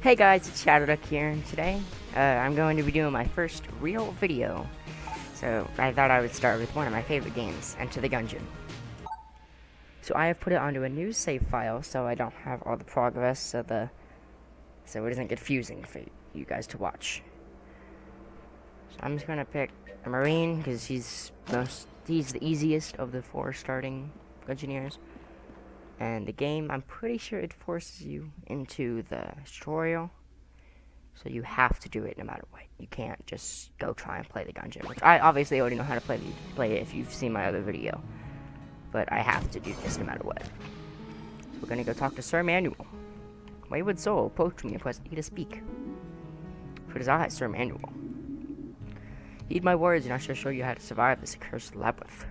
Hey guys, it's Shadowduck here, and today I'm going to be doing my first real video. So I thought I would start with one of my favorite games, Enter the Gungeon. So I have put it onto a new save file, so I don't have all the progress, so it isn't confusing for you guys to watch. So I'm just gonna pick a Marine because he's the easiest of the 4 starting Gungeoneers. And the game, I'm pretty sure it forces you into the tutorial, so you have to do it no matter what. You can't just go try and play the Gungeon, which I obviously already know how to play it if you've seen my other video. But I have to do this no matter what. So we're gonna go talk to Sir Manuel. Wayward soul, approach me and press E to speak. For it is I, Sir Manuel. Heed my words and I shall show you how to survive this accursed labyrinth.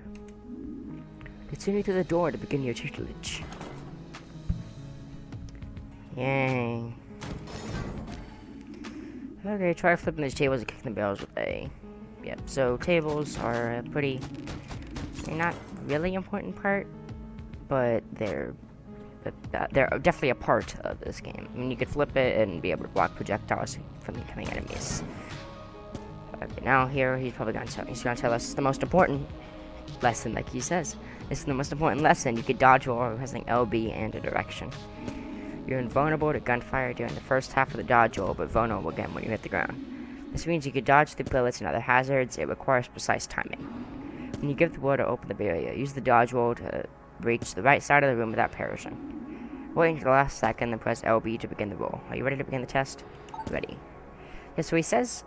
Continue to the door to begin your tutelage. Yay. Okay, try flipping these tables and kicking the barrels with A. Yep, so tables are they're not really important part, but they're definitely a part of this game. I mean, you could flip it and be able to block projectiles from incoming enemies. Okay, now here he's probably gonna tell us the most important lesson, like he says. This is the most important lesson. You can dodge while pressing LB and a direction. You're invulnerable to gunfire during the first half of the dodge roll, but vulnerable again when you hit the ground. This means you can dodge the bullets and other hazards. It requires precise timing. When you give the word to open the barrier, use the dodge roll to reach the right side of the room without perishing. Wait until the last second, then press LB to begin the roll. Are you ready to begin the test? Ready. Yeah, so he says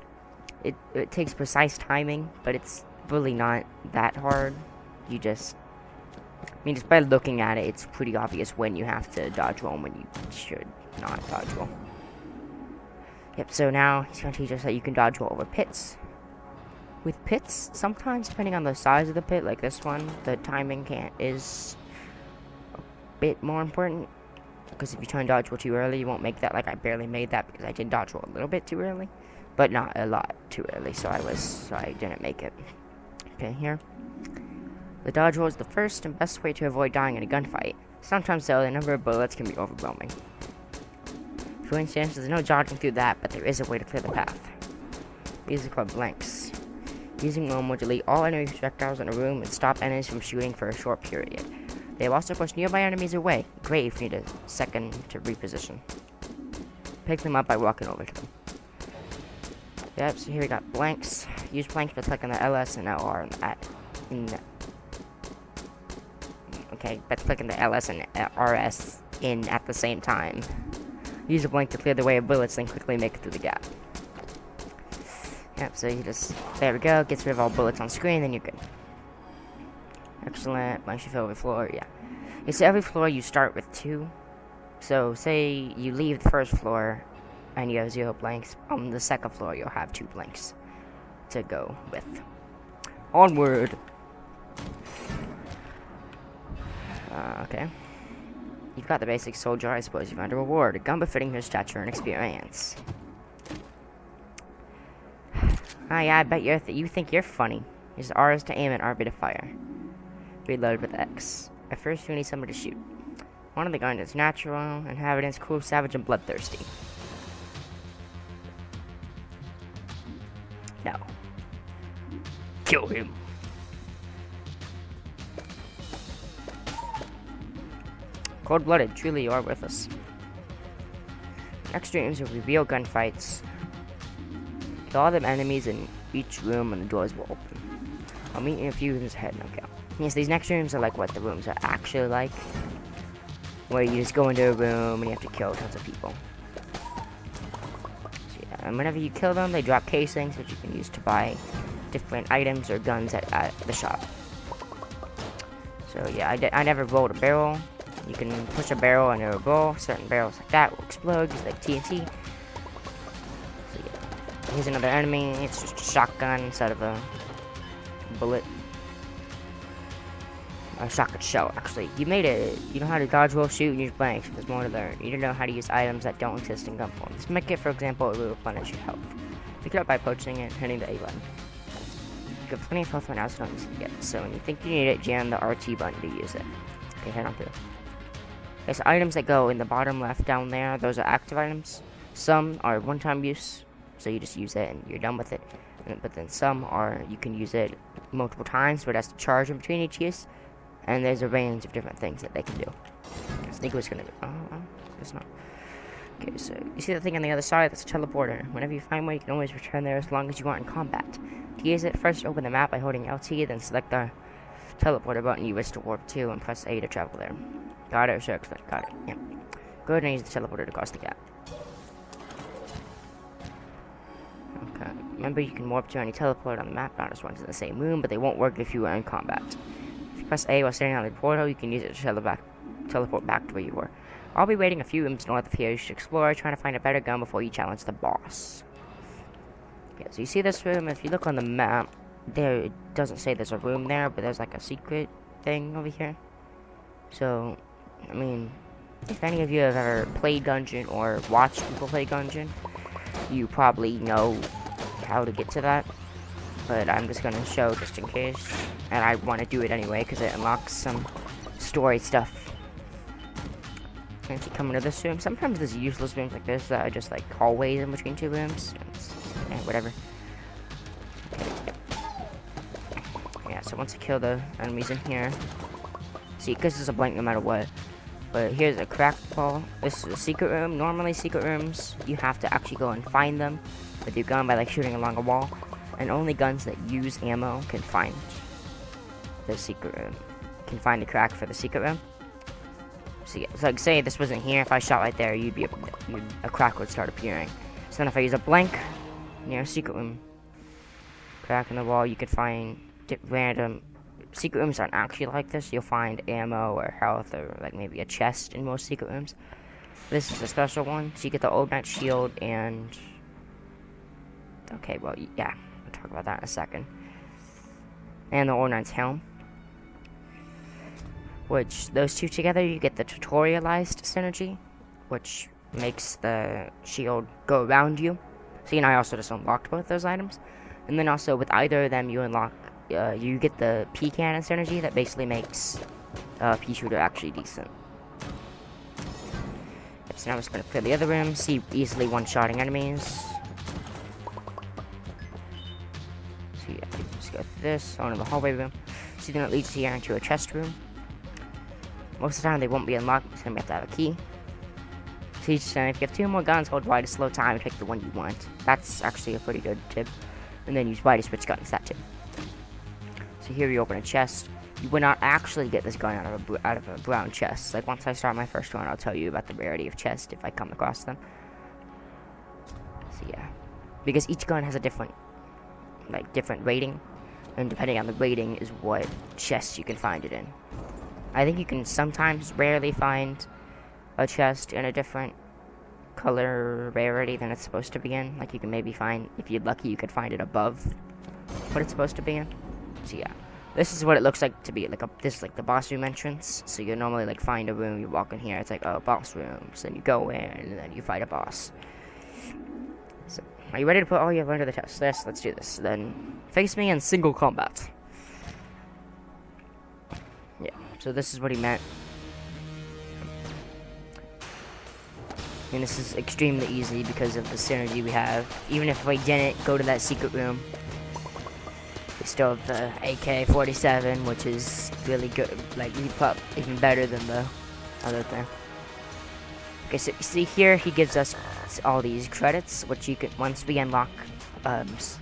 it takes precise timing, but it's really not that hard. Just by looking at it, it's pretty obvious when you have to dodge roll and when you should not dodge roll. Yep, so now he's going to teach us that you can dodge roll over pits. With pits, sometimes, depending on the size of the pit, like this one, the timing is a bit more important. Because if you try and dodge roll too early, you won't make that. Like, I barely made that because I did dodge roll a little bit too early. But not a lot too early, so I didn't make it. Okay, here. The dodge roll is the first and best way to avoid dying in a gunfight. Sometimes, though, the number of bullets can be overwhelming. For instance, there's no dodging through that, but there is a way to clear the path. These are called blanks. Using them will delete all enemy projectiles in a room and stop enemies from shooting for a short period. They will also push nearby enemies away. Great if you need a second to reposition. Pick them up by walking over to them. Yep, so here we got blanks. Use blanks by clicking the LS and LR by clicking the LS and RS in at the same time. Use a blank to clear the way of bullets, then quickly make it through the gap. Yep, so you there we go, gets rid of all bullets on screen, then you're good. Excellent, blanks you fill every floor, yeah. So every floor you start with 2. So say you leave the first floor and you have 0 blanks. On the second floor you'll have 2 blanks to go with. Onward! Okay. You've got the basic soldier, I suppose you've earned a reward. A gun befitting your stature and experience. Yeah, I bet you think you're funny. Use R is to aim and RB to fire. Reload with X. At first you need someone to shoot. One of the guns is natural, inhabitants, cool, savage, and bloodthirsty. No. Kill him. Cold-blooded, truly you are with us. Next streams will be real gunfights. Kill all the enemies in each room and the doors will open. I'll meet you in a few rooms ahead, okay. Yes, these next rooms are like what the rooms are actually like. Where you just go into a room and you have to kill tons of people. So, yeah, and whenever you kill them, they drop casings which you can use to buy different items or guns at the shop. So yeah, I never rolled a barrel. You can push a barrel into a bowl. Certain barrels like that will explode, just like TNT. So yeah, here's another enemy. It's just a shotgun instead of a bullet. A shotgun shell, actually. You know how to dodge, roll, shoot, and use blanks. There's more to learn. You need to know how to use items that don't exist in gun form. This medkit, for example, will replenish your health. Pick it up by poaching it and hitting the A button. You have plenty of health right now, so don't use it yet. So when you think you need it, jam the RT button to use it. Okay, head on through. There's items that go in the bottom left down there. Those are active items. Some are one-time use, so you just use it and you're done with it. But then some are, you can use it multiple times, but it has to charge in between each use. And there's a range of different things that they can do. I think was gonna. Oh, it's not. Okay, so you see the thing on the other side? That's a teleporter. Whenever you find one, you can always return there as long as you want in combat. To use it, first open the map by holding LT, then select the teleporter button you wish to warp to, and press A to travel there. Got it, or sure, got it. Yeah. Go ahead and use the teleporter to cross the gap. Okay. Remember, you can warp to any teleport on the map, not just ones in the same room, but they won't work if you are in combat. If you press A while standing on the portal, you can use it to teleport back to where you were. I'll be waiting a few rooms north of here. You should explore, trying to find a better gun before you challenge the boss. Yeah, so you see this room. If you look on the map, there it doesn't say there's a room there, but there's like a secret thing over here. So, I mean, if any of you have ever played Gungeon or watched people play Gungeon, you probably know how to get to that. But I'm just gonna show just in case, and I want to do it anyway because it unlocks some story stuff. If you come into this room, sometimes there's useless rooms like this that are just like hallways in between two rooms. Whatever. Yeah, so once you kill the enemies in here, see, because it's a blank no matter what. But here's a cracked ball. This is a secret room. Normally, secret rooms, you have to actually go and find them with your gun by like shooting along a wall. And only guns that use ammo can find the secret room. Can find the crack for the secret room. So, yeah, so like say this wasn't here, if I shot right there, a crack would start appearing. So then if I use a blank near a secret room, crack in the wall, you could find random secret rooms aren't actually like this. You'll find ammo or health or like maybe a chest in most secret rooms. This is a special one, so you get the old knight shield and okay, well yeah, we'll talk about that in a second. And the old knight's helm. Which, those two together, you get the tutorialized synergy, which makes the shield go around you. See, and I also just unlocked both those items. And then also, with either of them, you unlock, you get the P-cannon synergy that basically makes P-shooter actually decent. So now I'm just going to clear the other room, see easily one-shotting enemies. So yeah, let's go through this, on to the hallway room. See, then it leads here into a chest room. Most of the time they won't be unlocked, so you have to have a key. So if you have two more guns, hold Y to slow time and pick the one you want. That's actually a pretty good tip. And then use Y to switch guns, that too. So here you open a chest. You would not actually get this gun out of a brown chest. Like once I start my first one, I'll tell you about the rarity of chests if I come across them. So yeah. Because each gun has a different rating. And depending on the rating is what chest you can find it in. I think you can sometimes rarely find a chest in a different color rarity than it's supposed to be in. Like you can maybe find, if you're lucky, you could find it above what it's supposed to be in. So yeah, this is what it looks like to be this is like the boss room entrance. So you normally like find a room, you walk in here, it's like, oh, boss rooms. Then you go in and then you fight a boss. So are you ready to put all you have under the test? Let's do this. Then face me in single combat. Yeah. So this is what he meant. And this is extremely easy because of the synergy we have. Even if we didn't go to that secret room, we still have the AK-47, which is really good, like even better than the other thing. Okay, so you see here, he gives us all these credits, which you can, once we unlock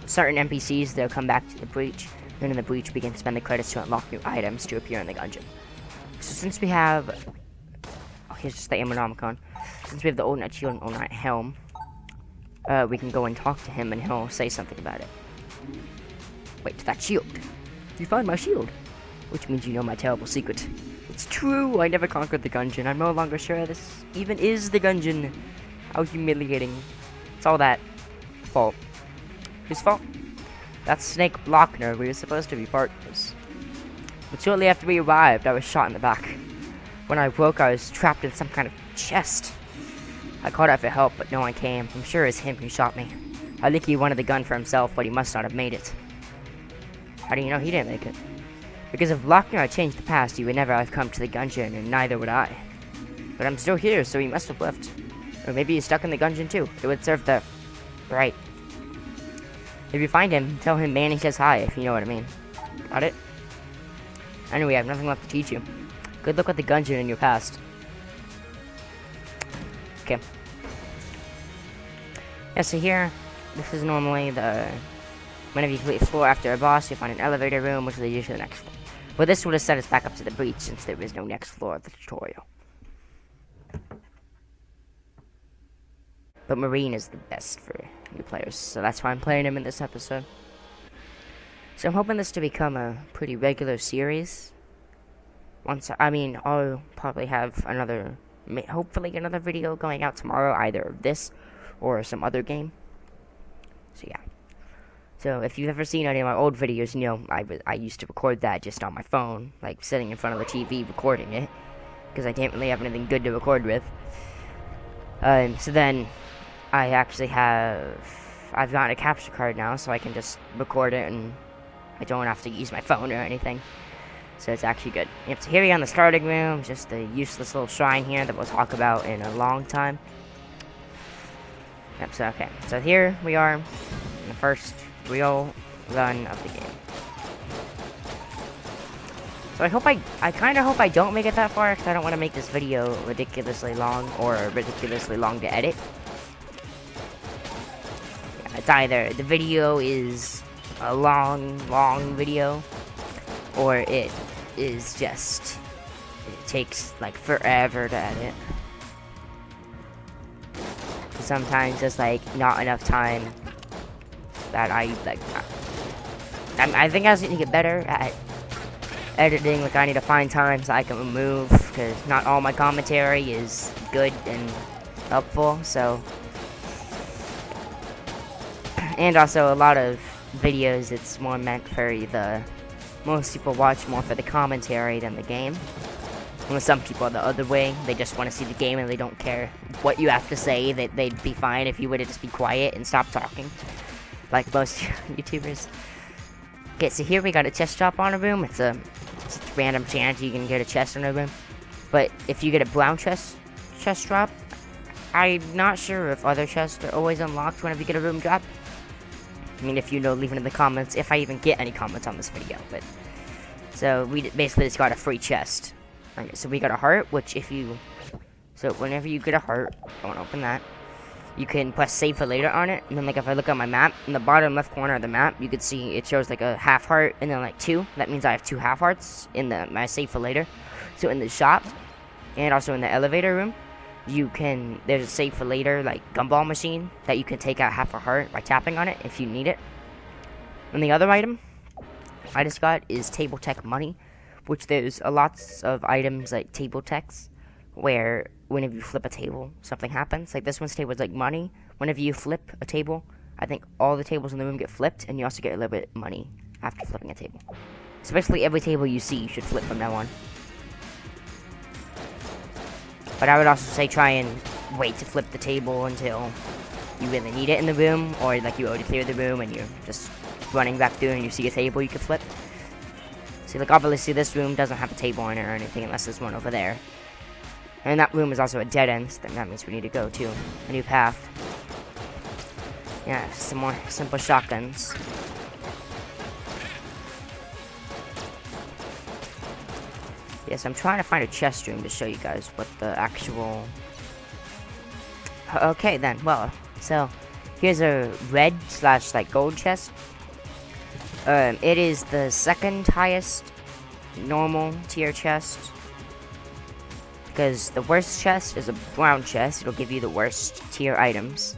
certain NPCs, they'll come back to the breach. Then in the breach, we can spend the credits to unlock new items to appear in the Gungeon. So since we have, here's just the Ammonomicon. Since we have the old knight shield and old knight helm, we can go and talk to him and he'll say something about it. Wait, that shield. You found my shield. Which means you know my terrible secret. It's true, I never conquered the Gungeon. I'm no longer sure this even is the Gungeon. How humiliating. It's all that fault. Whose fault? That's Snake Blockner. We were supposed to be partners. But shortly after we arrived, I was shot in the back. When I woke, I was trapped in some kind of chest. I called out for help, but no one came. I'm sure it's him who shot me. I think he wanted the gun for himself, but he must not have made it. How do you know he didn't make it? Because if Blockner had changed the past, he would never have come to the Gungeon, and neither would I. But I'm still here, so he must have left. Or maybe he's stuck in the Gungeon too. It would serve the right. If you find him, tell him Manny says hi, if you know what I mean. Got it? Anyway, I have nothing left to teach you. Good luck with the Gungeon in your past. Okay. Yeah, so here, this is normally the... Whenever you complete a floor after a boss, you find an elevator room, which leads you to the next floor. But this would have set us back up to the breach, since there is no next floor of the tutorial. But Marine is the best for new players, so that's why I'm playing him in this episode. So I'm hoping this to become a pretty regular series. I'll probably have hopefully another video going out tomorrow, either this or some other game. So yeah. So if you've ever seen any of my old videos, you know I used to record that just on my phone, like sitting in front of the TV recording it, because I didn't really have anything good to record with. So then I've gotten a capture card now, so I can just record it and I don't have to use my phone or anything. So it's actually good. Yep, so here we are in the starting room, just a useless little shrine here that we'll talk about in a long time. Yep, so okay. So here we are in the first real run of the game. So I kind of hope I don't make it that far, because I don't want to make this video ridiculously long or ridiculously long to edit. Yeah, it's either the video is a long video, or it takes like forever to edit. Sometimes it's like not enough time that I think I just need to get better at editing. Like I need to find times I can remove, because not all my commentary is good and helpful. So, and also a lot of videos, it's more meant for most people watch more for the commentary than the game. And some people are the other way. They just want to see the game and they don't care what you have to say. They'd be fine if you would just be quiet and stop talking, like most YouTubers. Okay, so here we got a chest drop on a room. It's a random chance you can get a chest on a room. But if you get a brown chest drop, I'm not sure if other chests are always unlocked whenever you get a room drop. I mean, if you know, leave it in the comments, if I even get any comments on this video. But so we basically just got a free chest. Okay, so we got a heart, which so whenever you get a heart, I want to open that, you can press save for later on it, and then like if I look at my map, in the bottom left corner of the map, you can see it shows like a half heart, and then like 2, that means I have 2 half hearts in my save for later. So in the shop, and also in the elevator room, there's a save for later, like gumball machine, that you can take out half a heart by tapping on it if you need it. And the other item I just got is table tech money, which there's lots of items like table techs, where whenever you flip a table, something happens. Like this one's table is like money. Whenever you flip a table, I think all the tables in the room get flipped, and you also get a little bit of money after flipping a table. Especially every table you see, you should flip from now on. But I would also say try and wait to flip the table until you really need it in the room, or like you already cleared the room and you're just running back through and you see a table you can flip. See, like obviously this room doesn't have a table in it or anything unless there's one over there. And that room is also a dead end, so that means we need to go to a new path. Yeah, some more simple shotguns. Yes, I'm trying to find a chest room to show you guys what the actual... Okay then, well, so here's a red / like gold chest. It is the second highest normal tier chest, because the worst chest is a brown chest. It'll give you the worst tier items,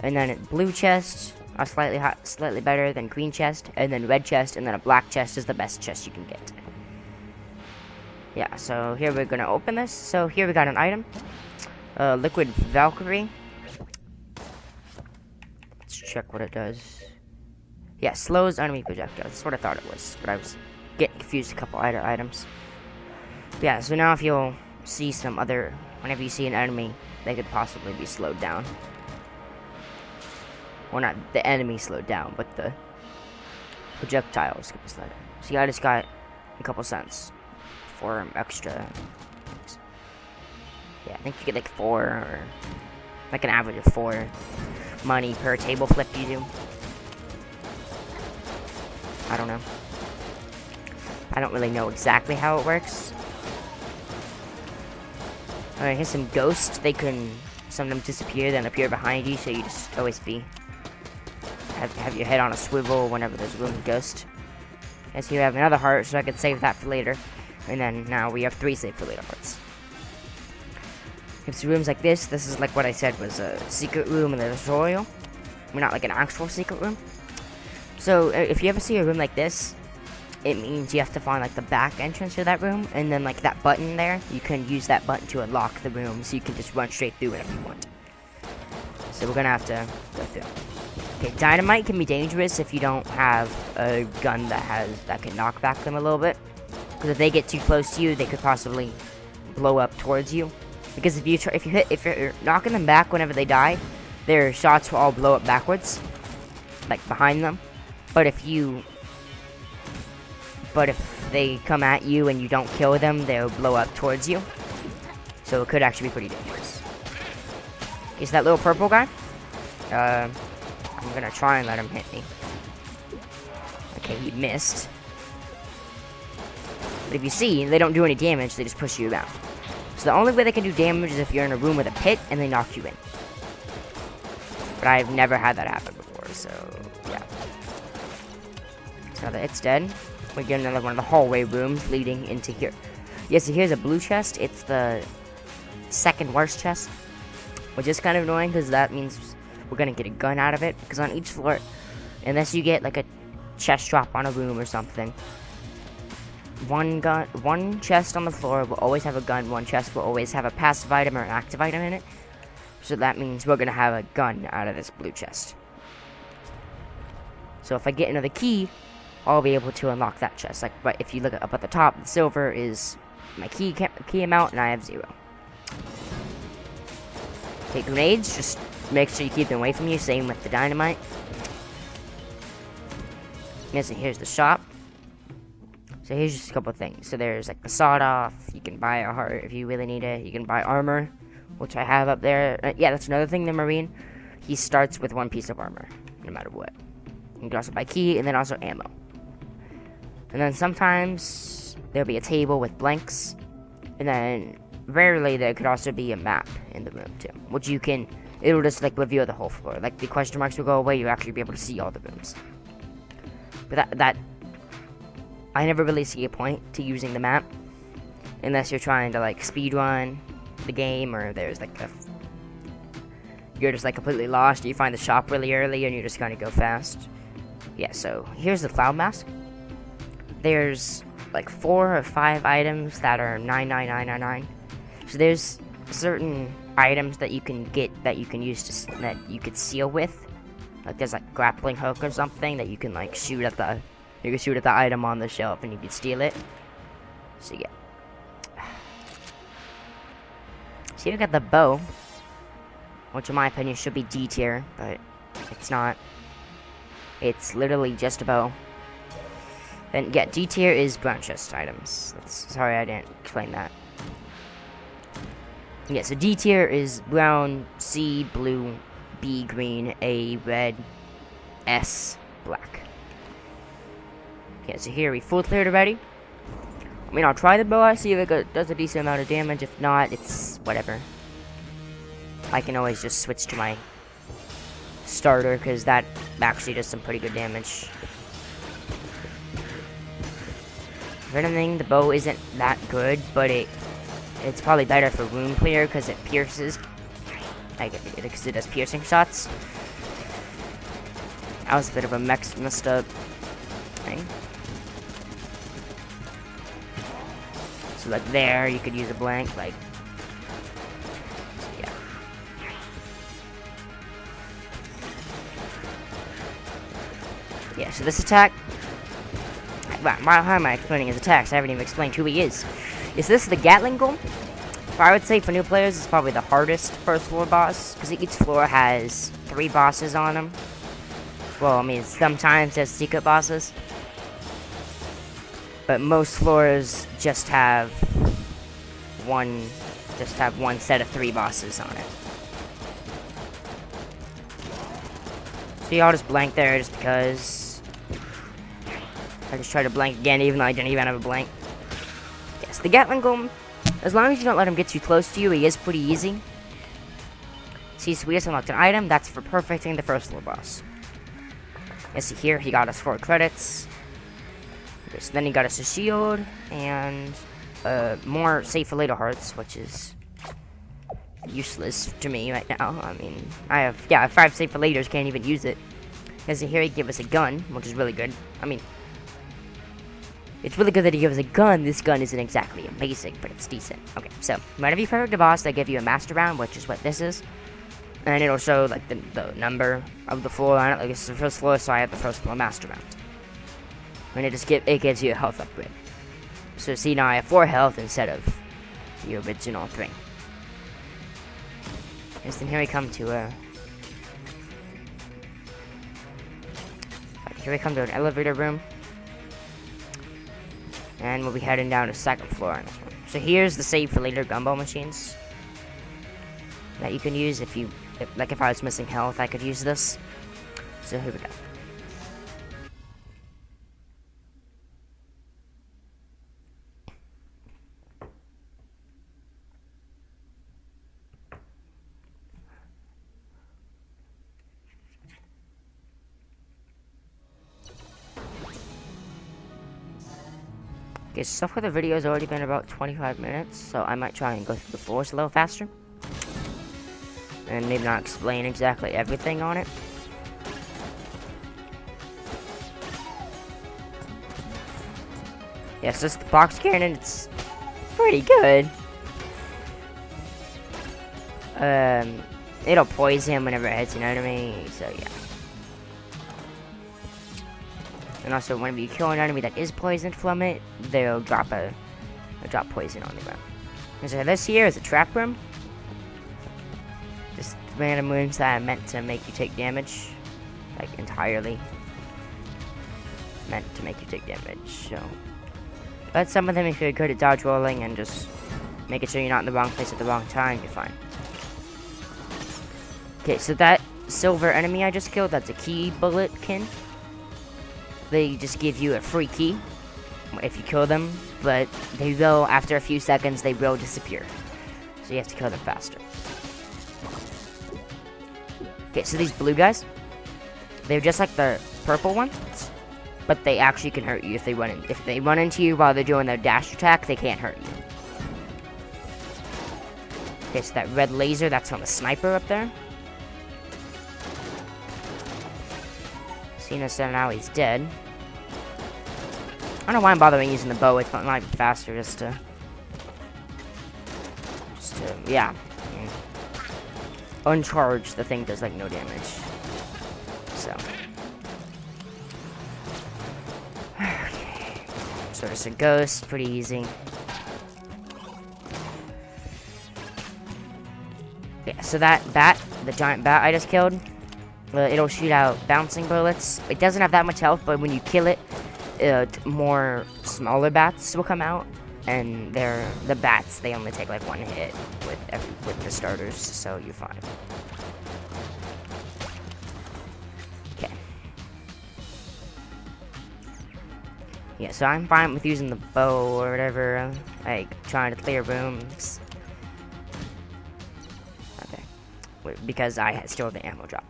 and then blue chest are slightly better than green chest, and then red chest, and then a black chest is the best chest you can get. Yeah, so here we're gonna open this. So here we got an item, liquid Valkyrie. Let's check what it does. Yeah, slows enemy projectiles. That's what I thought it was, but I was getting confused a couple other items. Yeah, so now if you'll see whenever you see an enemy, they could possibly be slowed down. Well, not the enemy slowed down, but the projectiles could be slowed down. See, I just got a couple cents for extra. Yeah, I think you get like 4 or like an average of 4 money per table flip you do. I don't know. I don't really know exactly how it works. Alright, here's some ghosts. They can sometimes disappear, then appear behind you, so you just always have your head on a swivel whenever there's a room with ghost. As here we have another heart, so I can save that for later. And then now we have 3 save for later hearts. It's rooms like this. This is like what I said was a secret room in the tutorial. We're not like an actual secret room. So if you ever see a room like this, it means you have to find like the back entrance to that room, and then like that button there, you can use that button to unlock the room, so you can just run straight through it if you want. So we're gonna have to go through. Okay, dynamite can be dangerous if you don't have a gun that can knock back them a little bit, because if they get too close to you, they could possibly blow up towards you. Because if you're knocking them back whenever they die, their shots will all blow up backwards, like behind them. But if they come at you and you don't kill them, they'll blow up towards you. So it could actually be pretty dangerous. Okay, so that little purple guy, I'm gonna try and let him hit me. Okay, he missed. But if you see, they don't do any damage, they just push you around. So the only way they can do damage is if you're in a room with a pit and they knock you in. But I've never had that happen before, so yeah. So now that it's dead, we get another one of the hallway rooms leading into here. Yeah, so here's a blue chest. It's the second worst chest, which is kind of annoying because that means we're gonna get a gun out of it. Because on each floor, unless you get like a chest drop on a room or something, one chest on the floor will always have a gun. One chest will always have a passive item or an active item in it. So that means we're gonna have a gun out of this blue chest. So if I get another key, I'll be able to unlock that chest. Like, but if you look up at the top, the silver is my key amount, and I have 0. Take grenades, just make sure you keep them away from you. Same with the dynamite. Yes, and here's the shop. So here's just a couple of things. So there's like the sawed off. You can buy a heart if you really need it. You can buy armor, which I have up there. Yeah, that's another thing. The Marine, he starts with 1 piece of armor, no matter what. You can also buy key and then also ammo. And then sometimes there'll be a table with blanks, and then rarely there could also be a map in the room too, which it'll just like reveal the whole floor. Like the question marks will go away. You'll actually be able to see all the rooms. But that I never really see a point to using the map unless you're trying to like speedrun the game, or there's like you're just like completely lost. You find the shop really early and you're just gonna go fast. Yeah, so here's the cloud mask. There's like 4 or 5 items that are 99999. So there's certain items that you can get that you can use that you could seal with. Like there's like grappling hook or something that you can like shoot at the item on the shelf and you can steal it. So yeah. So you got the bow, which in my opinion should be D tier, but it's not. It's literally just a bow. Then yeah, D tier is brown chest items. Sorry I didn't explain that. Yeah, so D tier is brown, C blue, B green, A red, S black. Yeah, so here we full cleared already. I mean, I'll try the bow out, see if it does a decent amount of damage. If not, it's whatever. I can always just switch to my starter, because that actually does some pretty good damage. For anything, the bow isn't that good, but it's probably better for room clear, because it pierces. Because it does piercing shots. That was a bit of a messed up thing. So like there, you could use a blank, like, yeah. Yeah, so this attack, how am I explaining his attacks? I haven't even explained who he is. Is this the Gatling Gun? I would say for new players, it's probably the hardest first floor boss, because each floor has 3 bosses on them. Well, I mean, sometimes there's secret bosses. But most floors just have one set of 3 bosses on it. See, I'll just blank there just because I just tried to blank again, even though I didn't even have a blank. Yes, the Gatling Gun, as long as you don't let him get too close to you, he is pretty easy. See, so we just unlocked an item. That's for perfecting the first floor boss. Yes, here he got us 4 credits. Okay, so then he got us a shield and more save for later hearts, which is useless to me right now. I mean, I have 5 save for laters, can't even use it. Yes, so here he gave us a gun, which is really good. I mean, it's really good that he gives us a gun. This gun isn't exactly amazing, but it's decent. Okay, so whenever you perfect a boss, they give you a master round, which is what this is. And it'll show, like, the number of the floor on it. Like, this is the first floor, so I have the first floor master round. And it gives you a health upgrade. So, see, now I have 4 health instead of the original 3. And then here we come to an elevator room. And we'll be heading down to the 2nd floor on this one. So here's the save for later gumball machines that you can use if I was missing health, I could use this. So here we go. Okay, so far the video has already been about 25 minutes, so I might try and go through the floors a little faster. And maybe not explain exactly everything on it. Yes, this box cannon, it's pretty good. It'll poison him whenever it hits, you know what I mean? So yeah. And also, whenever you kill an enemy that is poisoned from it, they'll drop poison on the ground. And so this here is a trap room. Just random rooms that are meant to make you take damage, like entirely meant to make you take damage. So, but some of them, if you're good at dodge rolling and just making sure you're not in the wrong place at the wrong time, you're fine. Okay, so that silver enemy I just killed, that's a key bulletkin. They just give you a free key if you kill them, but they will, after a few seconds, they will disappear. So you have to kill them faster. Okay, so these blue guys, they're just like the purple ones, but they actually can hurt you if they run into you while they're doing their dash attack. They can't hurt you. Okay, so that red laser, that's from a sniper up there. Seeing as now he's dead. I don't know why I'm bothering using the bow. It's not even faster just to yeah. Uncharged, the thing does like no damage. So. Okay. So it's a ghost, pretty easy. Yeah, so that bat, the giant bat I just killed, it'll shoot out bouncing bullets. It doesn't have that much health, but when you kill it, more smaller bats will come out. And the bats, they only take like 1 hit with the starters, so you're fine. Okay. Yeah, so I'm fine with using the bow or whatever, like trying to clear rooms. Okay. Because I still have the ammo drop.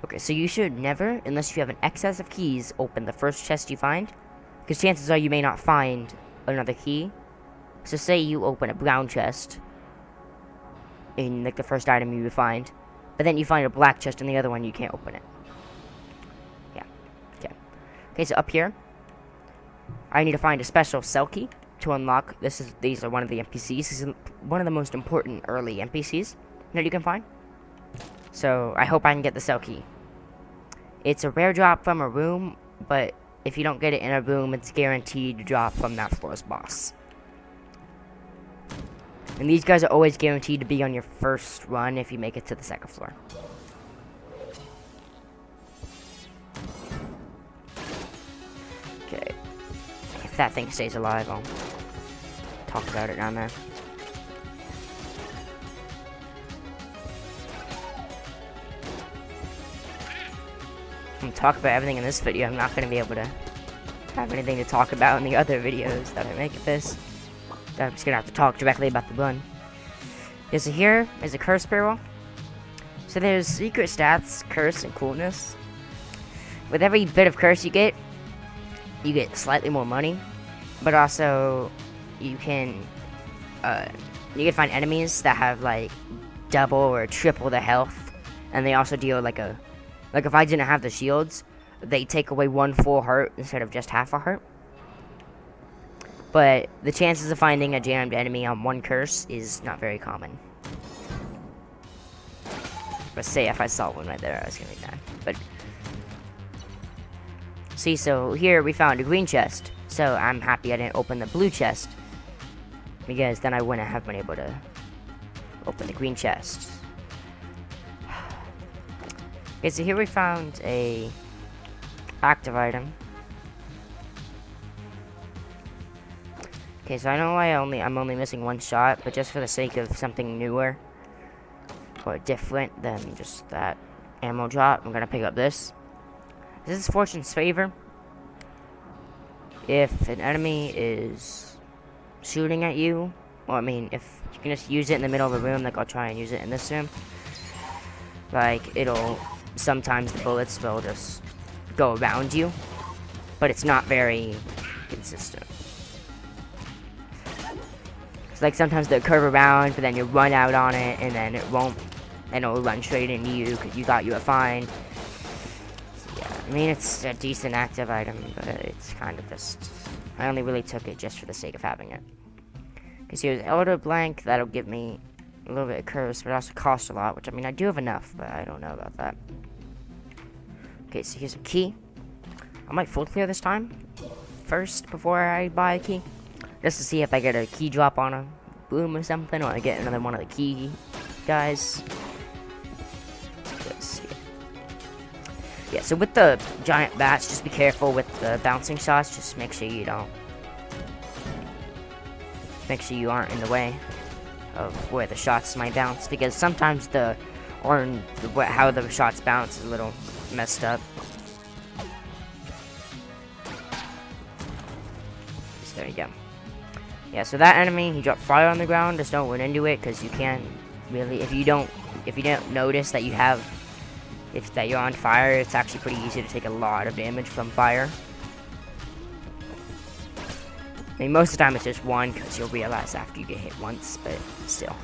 Okay, so you should never, unless you have an excess of keys, open the first chest you find. Because chances are you may not find another key. So say you open a brown chest in like the first item you would find, but then you find a black chest in the other one, you can't open it. Yeah. Okay. Okay, so up here, I need to find a special cell key to unlock. These are one of the NPCs. This is one of the most important early NPCs that you can find. So I hope I can get the cell key. It's a rare drop from a room, but if you don't get it in a room, it's guaranteed to drop from that floor's boss. And these guys are always guaranteed to be on your first run if you make it to the 2nd floor. Okay. If that thing stays alive, I'll talk about it down there. I'm talking about everything in this video. I'm not going to be able to have anything to talk about in the other videos that I make of this. I'm just going to have to talk directly about the bun. Okay, so here is a curse barrel. So there's secret stats, curse, and coolness. With every bit of curse you get slightly more money. But also, you can find enemies that have like double or triple the health, and they also deal like if I didn't have the shields, they take away 1 full heart instead of just half a heart. But the chances of finding a jammed enemy on 1 curse is not very common. But say if I saw one right there, I was gonna be mad. But see, so here we found a green chest. So I'm happy I didn't open the blue chest, because then I wouldn't have been able to open the green chest. Okay, so here we found a active item. Okay, so I know I'm only missing 1 shot, but just for the sake of something newer or different than just that ammo drop, I'm gonna pick up this. This is Fortune's Favor. If an enemy is shooting at you, or I mean, if you can just use it in the middle of a room, like I'll try and use it in this room, like sometimes the bullets will just go around you, but it's not very consistent. It's like sometimes they'll curve around, but then you run out on it, and then it won't, and it'll run straight into you because you thought you were fine. I mean, it's a decent active item, but it's kind of just... I only really took it just for the sake of having it. Because here's Elder Blank, that'll give me a little bit of curse, but it also costs a lot, which, I mean, I do have enough, but I don't know about that. Okay, so here's a key. I might full clear this time first before I buy a key. Just to see if I get a key drop on a boom or something, or I get another one of the key guys. Yeah, so with the giant bats, just be careful with the bouncing shots. Just make sure you don't. Make sure you aren't in the way of where the shots might bounce, because sometimes how the shots bounce is a little messed up. So there you go. Yeah, so that enemy, he dropped fire on the ground. Just don't run into it, because you can't really. If you don't notice that that you're on fire, it's actually pretty easy to take a lot of damage from fire. I mean, most of the time it's just 1, because you'll realize after you get hit once, but still.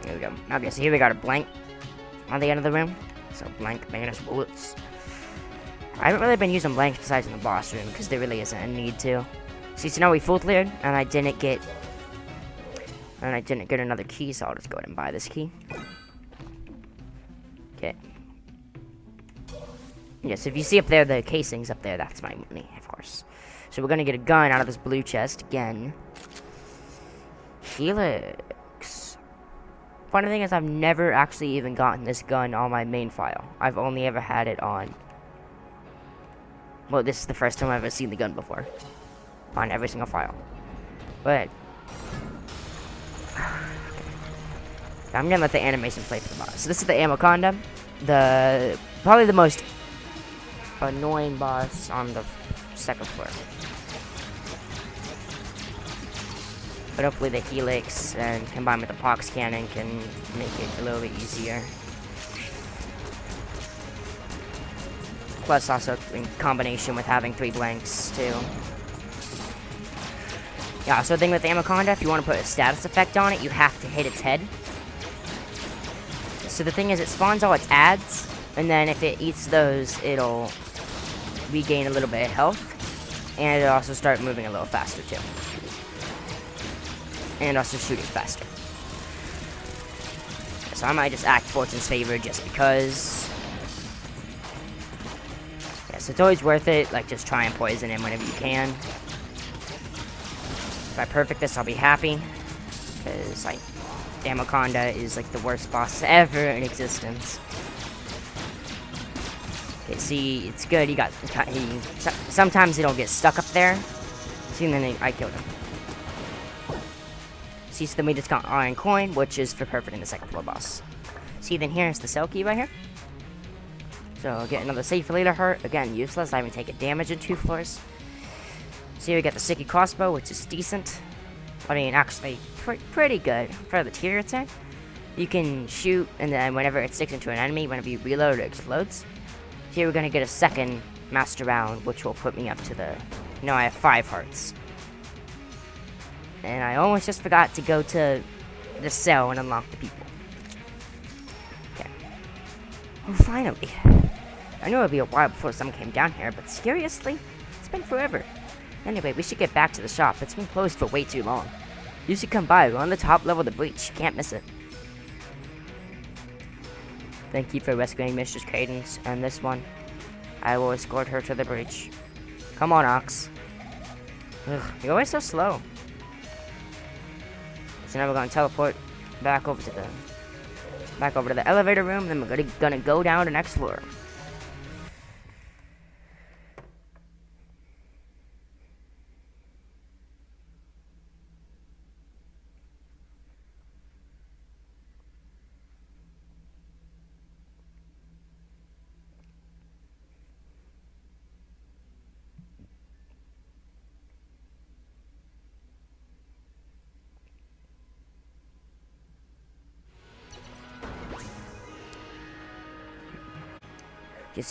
There we go. Okay, so here we got a blank on the end of the room. So blank making us bullets. I haven't really been using blanks besides in the boss room, because there really isn't a need to. See, so now we full cleared, and I didn't get another key, so I'll just go ahead and buy this key. Okay. Yeah, so if you see up there, the casings up there, that's my money, of course. So we're gonna get a gun out of this blue chest again. Helix. Funny thing is, I've never actually even gotten this gun on my main file. I've only ever had it on... Well, this is the first time I've ever seen the gun before. On every single file. But... I'm gonna let the animation play for the boss. So this is the Anaconda. Probably the most annoying boss on the 2nd floor. But hopefully the Helix and combined with the Pox Cannon can make it a little bit easier. Plus also in combination with having 3 blanks too. Yeah, so the thing with the Anaconda, if you want to put a status effect on it, you have to hit its head. So the thing is, it spawns all its ads, and then if it eats those, it'll regain a little bit of health, and it'll also start moving a little faster too. And also shooting faster. So I might just act Fortune's Favor just because. Yeah, so it's always worth it, like just try and poison him whenever you can. If I perfect this, I'll be happy. Because, like, Anaconda is, like, the worst boss ever in existence. Okay, see, it's good. Sometimes they don't get stuck up there. See, and then I killed him. See, so then we just got iron coin, which is for perfect in the second floor boss. See, then here's the cell key right here. So get another save for later heart. Again, useless. I haven't taken damage in 2 floors. See, we got the sticky crossbow, which is decent. I mean, actually, pretty good for the tier attack. You can shoot, and then whenever it sticks into an enemy, whenever you reload, it explodes. Here we're gonna get a second master round, which will put me up to the... No, I have 5 hearts. And I almost just forgot to go to the cell and unlock the people. Okay. Oh, finally. I knew it would be a while before someone came down here, but seriously? It's been forever. Anyway, we should get back to the shop. It's been closed for way too long. You should come by. We're on the top level of the breach. You can't miss it. Thank you for rescuing Mistress Cadence, and this one. I will escort her to the breach. Come on, Ox. Ugh, you're always so slow. So now we're gonna teleport back over to the elevator room, then we're gonna go down to the next floor.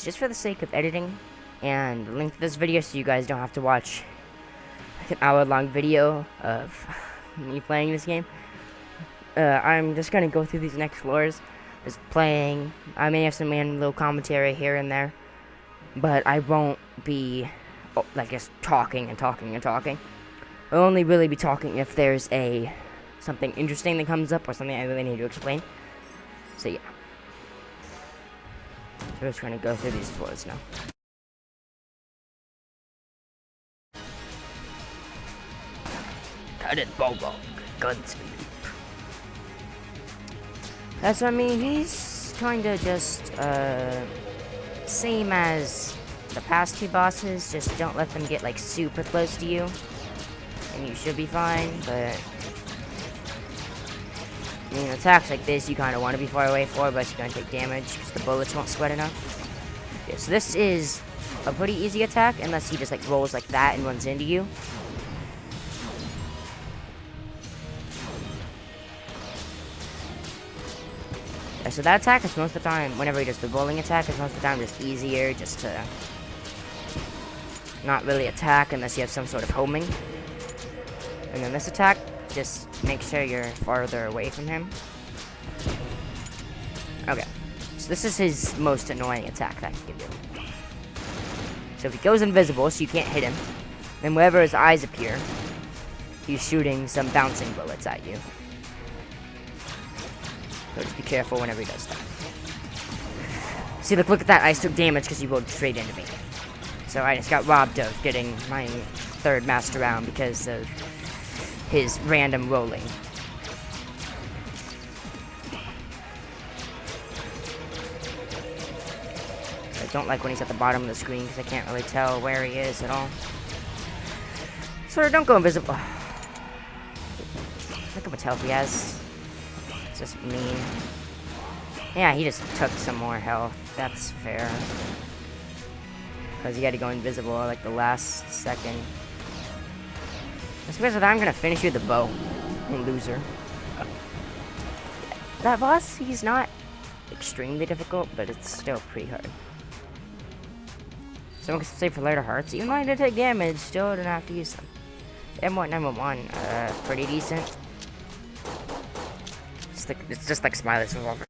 Just for the sake of editing and link to this video so you guys don't have to watch like an hour-long video of me playing this game. I'm just gonna go through these next floors, just playing. I may have some little commentary here and there, but I won't be like just talking and talking and talking. I'll only really be talking if there's something interesting that comes up or something I really need to explain. So yeah. So we're just gonna go through these floors now. Cannonball, guns. That's what I mean. He's kinda just same as the past 2 bosses. Just don't let them get like super close to you, and you should be fine. But I mean, attacks like this, you kind of want to be far away for, but you're going to take damage because the bullets won't sweat enough. Okay, so this is a pretty easy attack, unless he just like rolls like that and runs into you. Yeah, so that attack is most of the time, whenever he does the rolling attack, is most of the time just easier, just to not really attack unless you have some sort of homing. And then this attack, just make sure you're farther away from him. Okay. So this is his most annoying attack that he can do. So if he goes invisible, so you can't hit him, then wherever his eyes appear, he's shooting some bouncing bullets at you. So just be careful whenever he does that. See, look at that. I took damage because he rolled straight into me. So I just got robbed of getting my 3rd master round because of his random rolling. I don't like when he's at the bottom of the screen because I can't really tell where he is at all. So don't go invisible. Look how much health he has. It's just mean. Yeah, he just took some more health. That's fair. Because he had to go invisible like the last second. I suppose that I'm gonna finish you with the bow. You loser. That boss, he's not extremely difficult, but it's still pretty hard. So I'm gonna save for later hearts. Even though I did take damage, still didn't have to use them. M1911, pretty decent. It's just like Smiley's revolver.